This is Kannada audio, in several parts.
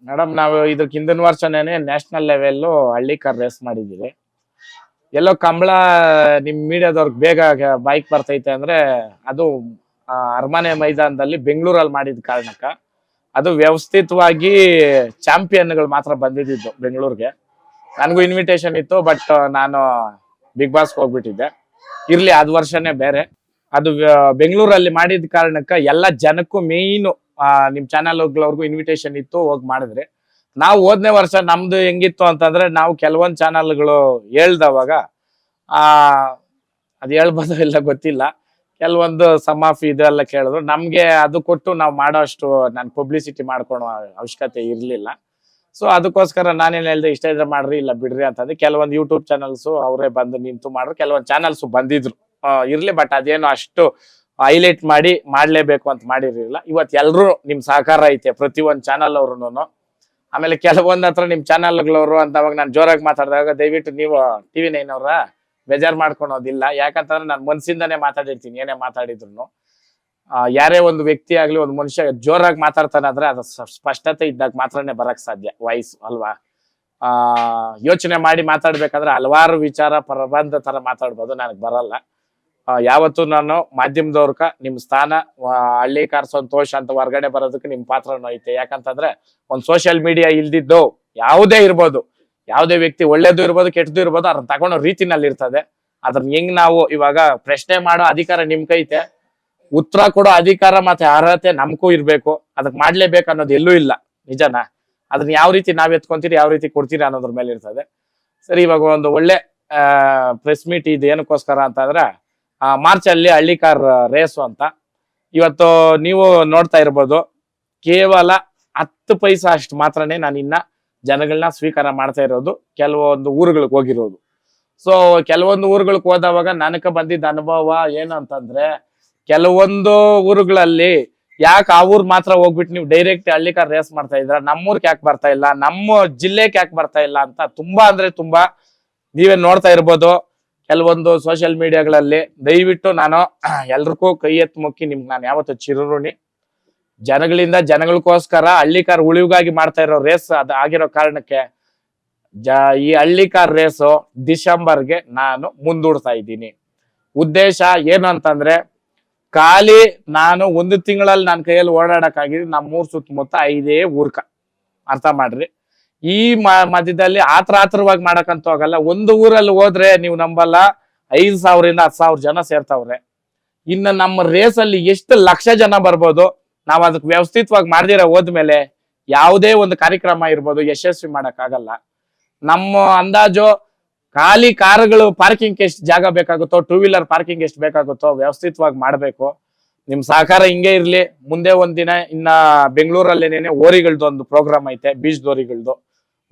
ಮೇಡಮ್ ನಾವು ಇದಕ್ಕೆ ಹಿಂದಿನ ವರ್ಷನೇ ನ್ಯಾಷನಲ್ ಲೆವೆಲ್ ಹಳ್ಳಿ ಕಾರ್ ರೇಸ್ ಮಾಡಿದೀವಿ. ಎಲ್ಲೋ ಕಂಬಳ ನಿಮ್ ಮೀಡಿಯಾದವ್ರಿಗೆ ಬೇಗ ಬೈಕ್ ಬರ್ತೈತೆ ಅಂದ್ರೆ ಅದು ಅರಮನೆ ಮೈದಾನದಲ್ಲಿ ಬೆಂಗಳೂರಲ್ಲಿ ಮಾಡಿದ ಕಾರಣಕ್ಕ ಅದು ವ್ಯವಸ್ಥಿತವಾಗಿ ಚಾಂಪಿಯನ್ಗಳು ಮಾತ್ರ ಬಂದಿದ್ದು ಬೆಂಗಳೂರಿಗೆ. ನನಗೂ ಇನ್ವಿಟೇಷನ್ ಇತ್ತು, ಬಟ್ ನಾನು ಬಿಗ್ ಬಾಸ್ ಹೋಗ್ಬಿಟ್ಟಿದ್ದೆ. ಇರ್ಲಿ, ಅದ್ ವರ್ಷನೇ ಬೇರೆ. ಅದು ಬೆಂಗಳೂರಲ್ಲಿ ಮಾಡಿದ ಕಾರಣಕ್ಕ ಎಲ್ಲ ಜನಕ್ಕೂ ಮೇಯ್ನು ನಿಮ್ ಚಾನಲ್ಗಳವ್ರಿಗೂ ಇನ್ವಿಟೇಷನ್ ಇತ್ತು, ಹೋಗಿ ಮಾಡಿದ್ರಿ. ನಾವು ಹೋದನೇ ವರ್ಷ ನಮ್ದು ಹೆಂಗಿತ್ತು ಅಂತಂದ್ರೆ, ನಾವು ಕೆಲವೊಂದ್ ಚಾನಲ್ಗಳು ಹೇಳ್ದವಾಗ ಆ ಅದ್ ಹೇಳ್ಬೋದು ಇಲ್ಲ ಗೊತ್ತಿಲ್ಲ, ಕೆಲವೊಂದು ಸಮ್ ಆಫ್ ಇದೆಲ್ಲ ಕೇಳಿದ್ರು. ನಮ್ಗೆ ಅದು ಕೊಟ್ಟು ನಾವು ಮಾಡೋ ಅಷ್ಟು ನಾನು ಪಬ್ಲಿಸಿಟಿ ಮಾಡ್ಕೊಳೋ ಅವಶ್ಯಕತೆ ಇರ್ಲಿಲ್ಲ. ಸೊ ಅದಕ್ಕೋಸ್ಕರ ನಾನೇನ್ ಹೇಳ್ದೆ, ಇಷ್ಟ ಇದ್ರೆ ಮಾಡ್ರಿ, ಇಲ್ಲ ಬಿಡ್ರಿ ಅಂತಂದ್ರೆ ಕೆಲವೊಂದು ಯೂಟ್ಯೂಬ್ ಚಾನಲ್ಸ್ ಅವರೇ ಬಂದು ನಿಂತು ಮಾಡ್ರು, ಕೆಲವೊಂದು ಚಾನಲ್ಸ್ ಬಂದಿದ್ರು. ಇರ್ಲಿ, ಬಟ್ ಅದೇನು ಅಷ್ಟು ಹೈಲೈಟ್ ಮಾಡಿ ಮಾಡ್ಲೇಬೇಕು ಅಂತ ಮಾಡಿರ್ಲಿಲ್ಲ. ಇವತ್ತು ಎಲ್ರು ನಿಮ್ ಸಹಕಾರ ಐತೆ ಪ್ರತಿಯೊಂದು ಚಾನಲ್ ಅವ್ರುನು. ಆಮೇಲೆ ಕೆಲವೊಂದ್ ಹತ್ರ ನಿಮ್ ಚಾನಲ್ಗಳವರು ಅಂತ ಅವಾಗ ನಾನು ಜೋರಾಗಿ ಮಾತಾಡಿದಾಗ ದಯವಿಟ್ಟು ನೀವು TV9 ಅವ್ರ ಬೇಜಾರ್ ಮಾಡ್ಕೊಳೋದಿಲ್ಲ. ಯಾಕಂತಂದ್ರೆ ನಾನು ಮನ್ಸಿಂದಾನೇ ಮಾತಾಡಿರ್ತೀನಿ, ಏನೇ ಮಾತಾಡಿದ್ರು. ಯಾರೇ ಒಂದು ವ್ಯಕ್ತಿ ಆಗ್ಲಿ, ಒಂದು ಮನುಷ್ಯ ಜೋರಾಗಿ ಮಾತಾಡ್ತಾನೆ ಅಂದ್ರೆ ಅದು ಸ್ಪಷ್ಟತೆ ಇದ್ದಾಗ ಮಾತ್ರನೇ ಬರಕ್ ಸಾಧ್ಯ ವಾಯ್ಸ್, ಅಲ್ವಾ? ಯೋಚನೆ ಮಾಡಿ ಮಾತಾಡ್ಬೇಕಾದ್ರೆ ಹಲವಾರು ವಿಚಾರ ಪ್ರಬಂಧ ತರ ಮಾತಾಡ್ಬೋದು, ನನಗ್ ಬರಲ್ಲ. ಯಾವತ್ತು ನಾನು ಮಾಧ್ಯಮದವ್ರಕ ನಿಮ್ ಸ್ಥಾನ ಹಳ್ಳಿ ಕಾರ್ ಸಂತೋಷ ಅಂತ ಹೊರಗಡೆ ಬರೋದಕ್ಕೆ ನಿಮ್ ಪಾತ್ರನೂ ಐತೆ. ಯಾಕಂತಂದ್ರೆ ಒಂದ್ ಸೋಷಿಯಲ್ ಮೀಡಿಯಾ ಇಲ್ದಿದ್ದು ಯಾವುದೇ ಇರ್ಬೋದು, ಯಾವುದೇ ವ್ಯಕ್ತಿ ಒಳ್ಳೇದು ಇರ್ಬೋದು ಕೆಟ್ಟದ್ದು ಇರ್ಬೋದು, ಅದನ್ನ ತಗೊಳೋ ರೀತಿನಲ್ಲಿ ಇರ್ತದೆ. ಅದ್ರನ್ನ ಹೆಂಗ್ ನಾವು ಇವಾಗ ಪ್ರಶ್ನೆ ಮಾಡೋ ಅಧಿಕಾರ ನಿಮ್ ಕೈತೆ, ಉತ್ತರ ಕೊಡೋ ಅಧಿಕಾರ ಮತ್ತೆ ಅರ್ಹತೆ ನಮ್ಗೂ ಇರ್ಬೇಕು. ಅದಕ್ ಮಾಡ್ಲೇಬೇಕು ಅನ್ನೋದು ಎಲ್ಲೂ ಇಲ್ಲ, ನಿಜನಾ? ಅದನ್ನ ಯಾವ ರೀತಿ ನಾವ್ ಎತ್ಕೊಂತೀರಿ, ಯಾವ ರೀತಿ ಕೊಡ್ತೀರಿ ಅನ್ನೋದ್ರ ಮೇಲೆ ಇರ್ತದೆ. ಸರಿ, ಇವಾಗ ಒಂದು ಒಳ್ಳೆ ಪ್ರೆಸ್ ಮೀಟ್ ಇದು ಏನಕ್ಕೋಸ್ಕರ ಅಂತಂದ್ರೆ, ಮಾರ್ಚ್ ಅಲ್ಲಿ ಹಳ್ಳಿ ಕಾರ್ ರೇಸು ಅಂತ. ಇವತ್ತು ನೀವು ನೋಡ್ತಾ ಇರ್ಬೋದು, ಕೇವಲ 10 ಪೈಸಾ ಅಷ್ಟು ಮಾತ್ರನೇ ನಾನು ಇನ್ನ ಜನಗಳನ್ನ ಸ್ವೀಕಾರ ಮಾಡ್ತಾ ಇರೋದು, ಕೆಲವೊಂದು ಊರುಗಳಿಗೆ ಹೋಗಿರೋದು. ಸೊ ಕೆಲವೊಂದು ಊರುಗಳಿಗೆ ಹೋದವಾಗ ನನಗೆ ಬಂದಿದ್ದ ಅನುಭವ ಏನು ಅಂತಂದ್ರೆ, ಕೆಲವೊಂದು ಊರುಗಳಲ್ಲಿ ಯಾಕೆ ಆ ಊರ್ ಮಾತ್ರ ಹೋಗ್ಬಿಟ್ಟು ನೀವು ಡೈರೆಕ್ಟ್ ಹಳ್ಳಿ ಕಾರ್ ರೇಸ್ ಮಾಡ್ತಾ ಇದ್ರ, ನಮ್ಮೂರ್ಗೆ ಯಾಕೆ ಬರ್ತಾ ಇಲ್ಲ, ನಮ್ಮ ಜಿಲ್ಲೆಗೆ ಯಾಕೆ ಬರ್ತಾ ಇಲ್ಲ ಅಂತ ತುಂಬಾ ಅಂದ್ರೆ ತುಂಬಾ ನೀವೇ ನೋಡ್ತಾ ಇರ್ಬೋದು ಕೆಲವೊಂದು ಸೋಷಿಯಲ್ ಮೀಡಿಯಾಗಳಲ್ಲಿ. ದಯವಿಟ್ಟು ನಾನು ಎಲ್ರಿಗೂ ಕೈ ಎತ್ತು ಮುಕ್ಕಿ ನಿಮ್ಗೆ ನಾನು ಯಾವತ್ತು ಚಿರಋಣಿ. ಜನಗಳಿಂದ ಜನಗಳಿಗೋಸ್ಕರ ಹಳ್ಳಿ ಕಾರ್ ಉಳಿವಿಗಾಗಿ ಮಾಡ್ತಾ ಇರೋ ರೇಸ್ ಅದು ಆಗಿರೋ ಕಾರಣಕ್ಕೆ ಈ ಹಳ್ಳಿ ಕಾರ್ ರೇಸು ಡಿಸೆಂಬರ್ಗೆ ನಾನು ಮುಂದೂಡ್ತಾ ಇದ್ದೀನಿ. ಉದ್ದೇಶ ಏನು ಅಂತಂದ್ರೆ, ಖಾಲಿ ನಾನು ಒಂದು ತಿಂಗಳಲ್ಲಿ ನನ್ನ ಕೈಯಲ್ಲಿ ಓಡಾಡಕ್ಕಾಗಿದ್ದು ನಮ್ಮೂರ್ ಸುತ್ತಮುತ್ತ 5 ಊರ್ಕ. ಅರ್ಥ ಮಾಡ್ರಿ. ಈ ಮಧ್ಯದಲ್ಲಿ ಆತ್ರವಾಗಿ ಮಾಡಕಂತ ಹೋಗಲ್ಲ. ಒಂದು ಊರಲ್ಲಿ ಹೋದ್ರೆ ನೀವು ನಂಬಲ್ಲ, 5,000 ಇಂದ 10,000 ಜನ ಸೇರ್ತಾವ್ರೆ. ಇನ್ನು ನಮ್ಮ ರೇಸ್ ಅಲ್ಲಿ ಎಷ್ಟು ಲಕ್ಷ ಜನ ಬರ್ಬೋದು. ನಾವ್ ಅದಕ್ಕೆ ವ್ಯವಸ್ಥಿತವಾಗಿ ಮಾಡ್ದಿರ ಹೋದ್ಮೇಲೆ ಯಾವುದೇ ಒಂದು ಕಾರ್ಯಕ್ರಮ ಇರ್ಬೋದು ಯಶಸ್ವಿ ಮಾಡಕ್ ಆಗಲ್ಲ. ನಮ್ಮ ಅಂದಾಜು ಖಾಲಿ ಕಾರುಗಳು ಪಾರ್ಕಿಂಗ್ ಎಷ್ಟು ಜಾಗ ಬೇಕಾಗುತ್ತೋ, 2 ವೀಲರ್ ಪಾರ್ಕಿಂಗ್ ಎಷ್ಟು ಬೇಕಾಗುತ್ತೋ ವ್ಯವಸ್ಥಿತವಾಗಿ ಮಾಡ್ಬೇಕು. ನಿಮ್ ಸಹಕಾರ ಹಿಂಗೆ ಇರ್ಲಿ. ಮುಂದೆ ಒಂದಿನ ಇನ್ನ ಬೆಂಗಳೂರಲ್ಲೇನೆ ಓರಿಗಳ್ದು ಒಂದು ಪ್ರೋಗ್ರಾಮ್ ಐತೆ, ಬೀಚ್ ದೋರಿಗಳ್ದು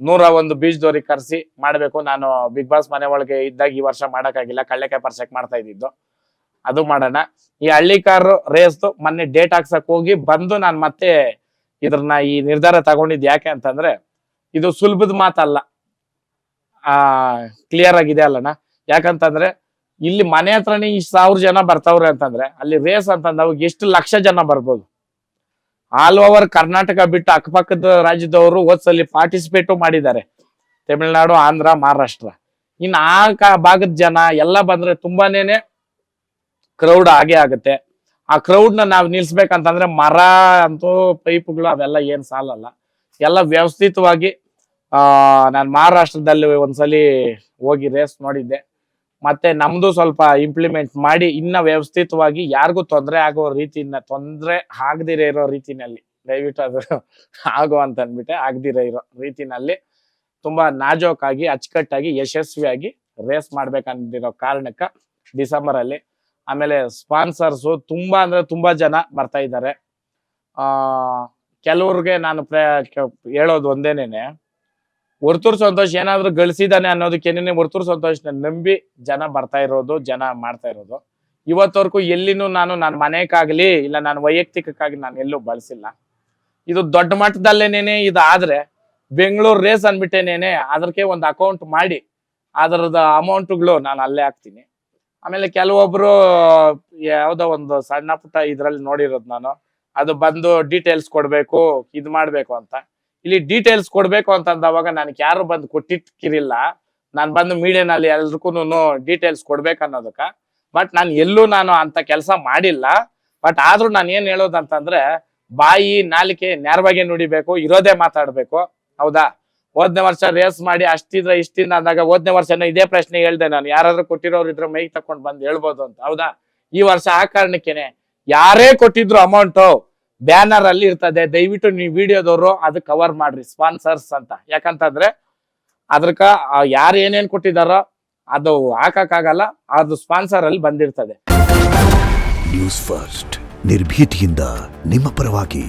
101 ಬೀಚ್ ದೋರಿ ಕರ್ಸಿ ಮಾಡ್ಬೇಕು. ನಾನು ಬಿಗ್ ಬಾಸ್ ಮನೆ ಒಳಗೆ ಇದ್ದಾಗ ಈ ವರ್ಷ ಮಾಡಕ್ಕಾಗಿಲ್ಲ, ಕಳ್ಳೆಕಾಯಿ ಪರ್ಸಕ್ ಮಾಡ್ತಾ ಇದ್ದಿದ್ದು. ಅದು ಮಾಡೋಣ. ಈ ಹಳ್ಳಿ ಕಾರ್ ರೇಸ್ದು ಮೊನ್ನೆ ಡೇಟ್ ಹಾಕ್ಸಕ್ ಹೋಗಿ ಬಂದು ನಾನು ಮತ್ತೆ ಇದ್ರನ್ನ ಈ ನಿರ್ಧಾರ ತಗೊಂಡಿದ್ ಯಾಕೆ ಅಂತಂದ್ರೆ, ಇದು ಸುಲಭದ ಮಾತಲ್ಲ. ಕ್ಲಿಯರ್ ಆಗಿದೆ ಅಲ್ಲಣ್ಣ? ಯಾಕಂತಂದ್ರೆ ಇಲ್ಲಿ ಮನೆ ಹತ್ರನೇ ಇಷ್ಟು 1000 ಜನ ಬರ್ತಾವ್ರೆ ಅಂತಂದ್ರೆ, ಅಲ್ಲಿ ರೇಸ್ ಅಂತಂದಾಗ ಎಷ್ಟು ಲಕ್ಷ ಜನ ಬರ್ಬೋದು. ಆಲ್ ಓವರ್ ಕರ್ನಾಟಕ ಬಿಟ್ಟು ಅಕ್ಕಪಕ್ಕದ ರಾಜ್ಯದವರು ಹೋದ್ಸಲಿ ಪಾರ್ಟಿಸಿಪೇಟು ಮಾಡಿದ್ದಾರೆ, ತಮಿಳ್ನಾಡು, ಆಂಧ್ರ, ಮಹಾರಾಷ್ಟ್ರ. ಇನ್ನು ಆ ಭಾಗದ ಜನ ಎಲ್ಲ ಬಂದ್ರೆ ತುಂಬಾನೇನೆ ಕ್ರೌಡ್ ಆಗೇ ಆಗುತ್ತೆ. ಆ ಕ್ರೌಡ್ ನಾವು ನಿಲ್ಸ್ಬೇಕಂತಂದ್ರೆ ಮರ ಅಂತೂ ಪೈಪ್ಗಳು ಅವೆಲ್ಲ ಏನ್ ಸಾಲಲ್ಲ. ಎಲ್ಲ ವ್ಯವಸ್ಥಿತವಾಗಿ ನಾನು ಮಹಾರಾಷ್ಟ್ರದಲ್ಲಿ ಒಂದ್ಸಲಿ ಹೋಗಿ ರೇಸ್ ನೋಡಿದ್ದೆ. ಮತ್ತೆ ನಮ್ದು ಸ್ವಲ್ಪ ಇಂಪ್ಲಿಮೆಂಟ್ ಮಾಡಿ ಇನ್ನ ವ್ಯವಸ್ಥಿತವಾಗಿ ಯಾರಿಗೂ ತೊಂದರೆ ಆಗೋ ರೀತಿಯಿಂದ, ತೊಂದರೆ ಆಗದಿರೋ ಇರೋ ರೀತಿನಲ್ಲಿ, ದಯವಿಟ್ಟು ಅದು ಆಗೋ ಅಂತ ಅನ್ಬಿಟ್ಟೆ, ಆಗದಿರೋ ಇರೋ ರೀತಿನಲ್ಲಿ ತುಂಬಾ ನಾಜೂಕಾಗಿ ಅಚ್ಚುಕಟ್ಟಾಗಿ ಯಶಸ್ವಿಯಾಗಿ ರೇಸ್ ಮಾಡ್ಬೇಕಂದಿರೋ ಕಾರಣಕ್ಕ ಡಿಸೆಂಬರ್ ಅಲ್ಲಿ. ಆಮೇಲೆ ಸ್ಪಾನ್ಸರ್ಸು ತುಂಬಾ ಅಂದ್ರೆ ತುಂಬಾ ಜನ ಬರ್ತಾ ಇದ್ದಾರೆ. ಕೆಲವ್ರಿಗೆ ನಾನು ಹೇಳೋದು ಒಂದೇನೇನೆ, ವರ್ತೂರ್ ಸಂತೋಷ್ ಏನಾದ್ರು ಗಳಿಸಿದಾನೆ ಅನ್ನೋದಕ್ಕೇನೇನೆ ವರ್ತೂರ್ ಸಂತೋಷ್ನ ನಂಬಿ ಜನ ಬರ್ತಾ ಇರೋದು, ಜನ ಮಾಡ್ತಾ ಇರೋದು. ಇವತ್ತವರೆಗೂ ಎಲ್ಲಿನೂ ನನ್ನ ಮನೆಗಾಗ್ಲಿ ಇಲ್ಲ ನಾನು ವೈಯಕ್ತಿಕಕ್ಕಾಗಿ ನಾನು ಎಲ್ಲೂ ಬಳಸಿಲ್ಲ. ಇದು ದೊಡ್ಡ ಮಟ್ಟದಲ್ಲೇನೇನೆ ಇದು ಆದ್ರೆ ಬೆಂಗಳೂರು ರೇಸ್ ಅನ್ಬಿಟ್ಟೇನೇನೆ ಅದಕ್ಕೆ ಒಂದು ಅಕೌಂಟ್ ಮಾಡಿ ಅದರದ ಅಮೌಂಟ್ಗಳು ನಾನು ಅಲ್ಲೇ ಹಾಕ್ತೀನಿ. ಆಮೇಲೆ ಕೆಲವೊಬ್ರು ಯಾವ್ದೋ ಒಂದು ಸಣ್ಣ ಪುಟ್ಟ ಇದ್ರಲ್ಲಿ ನೋಡಿರೋದು ನಾನು, ಅದು ಬಂದು ಡೀಟೇಲ್ಸ್ ಕೊಡ್ಬೇಕು, ಇದ್ ಮಾಡ್ಬೇಕು ಅಂತ. ಇಲ್ಲಿ ಡೀಟೇಲ್ಸ್ ಕೊಡ್ಬೇಕು ಅಂತಂದವಾಗ ನನಗೆ ಯಾರು ಬಂದು ಕೊಟ್ಟಿರ್ಕಿರಿಲ್ಲ. ನಾನು ಬಂದು ಮೀಡಿಯಾನಲ್ಲಿ ಎಲ್ರಿಗೂ ಡೀಟೇಲ್ಸ್ ಕೊಡ್ಬೇಕು ಅನ್ನೋದಕ್ಕ. ಬಟ್ ನಾನು ಅಂತ ಕೆಲಸ ಮಾಡಿಲ್ಲ. ಬಟ್ ಆದ್ರೂ ನಾನು ಏನ್ ಹೇಳೋದಂತಂದ್ರೆ, ಬಾಯಿ ನಾಲಿಕೆ ನೇರವಾಗಿ ನುಡಿಬೇಕು, ಇರೋದೇ ಮಾತಾಡ್ಬೇಕು. ಹೌದಾ? ಹೋದ್ನೇ ವರ್ಷ ರೇಸ್ ಮಾಡಿ ಅಷ್ಟಿದ್ರೆ ಇಷ್ಟಿಂದ ಅಂದಾಗ ಹೋದ್ನೇ ವರ್ಷನೂ ಇದೇ ಪ್ರಶ್ನೆ ಹೇಳ್ದೆ ನಾನು, ಯಾರಾದ್ರೂ ಕೊಟ್ಟಿರೋರು ಇದ್ರೆ ಮೈಕ್ ತಕೊಂಡ್ ಬಂದು ಹೇಳ್ಬೋದು ಅಂತ. ಹೌದಾ? ಈ ವರ್ಷ ಆ ಕಾರಣಕ್ಕೇನೆ ಯಾರೇ ಕೊಟ್ಟಿದ್ರು ಅಮೌಂಟ್ ಬ್ಯಾನರ್ ಅಲ್ಲಿ ಇರ್ತದೆ. ದಯವಿಟ್ಟು ನೀವು ವಿಡಿಯೋದವರು ಅದು ಕವರ್ ಮಾಡ್ರಿ, ಸ್ಪಾನ್ಸರ್ಸ್ ಅಂತ. ಯಾಕಂತಂದ್ರೆ ಅದ್ರಕ ಯಾರು ಏನೇನ್ ಕೊಟ್ಟಿದಾರೋ ಅದು ಹಾಕಕ್ಕಾಗಲ್ಲ, ಅದು ಸ್ಪಾನ್ಸರ್ ಅಲ್ಲಿ ಬಂದಿರ್ತದೆ. ನ್ಯೂಸ್ ಫಸ್ಟ್, ನಿರ್ಭೀತಿಯಿಂದ ನಿಮ್ಮ ಪರವಾಗಿ.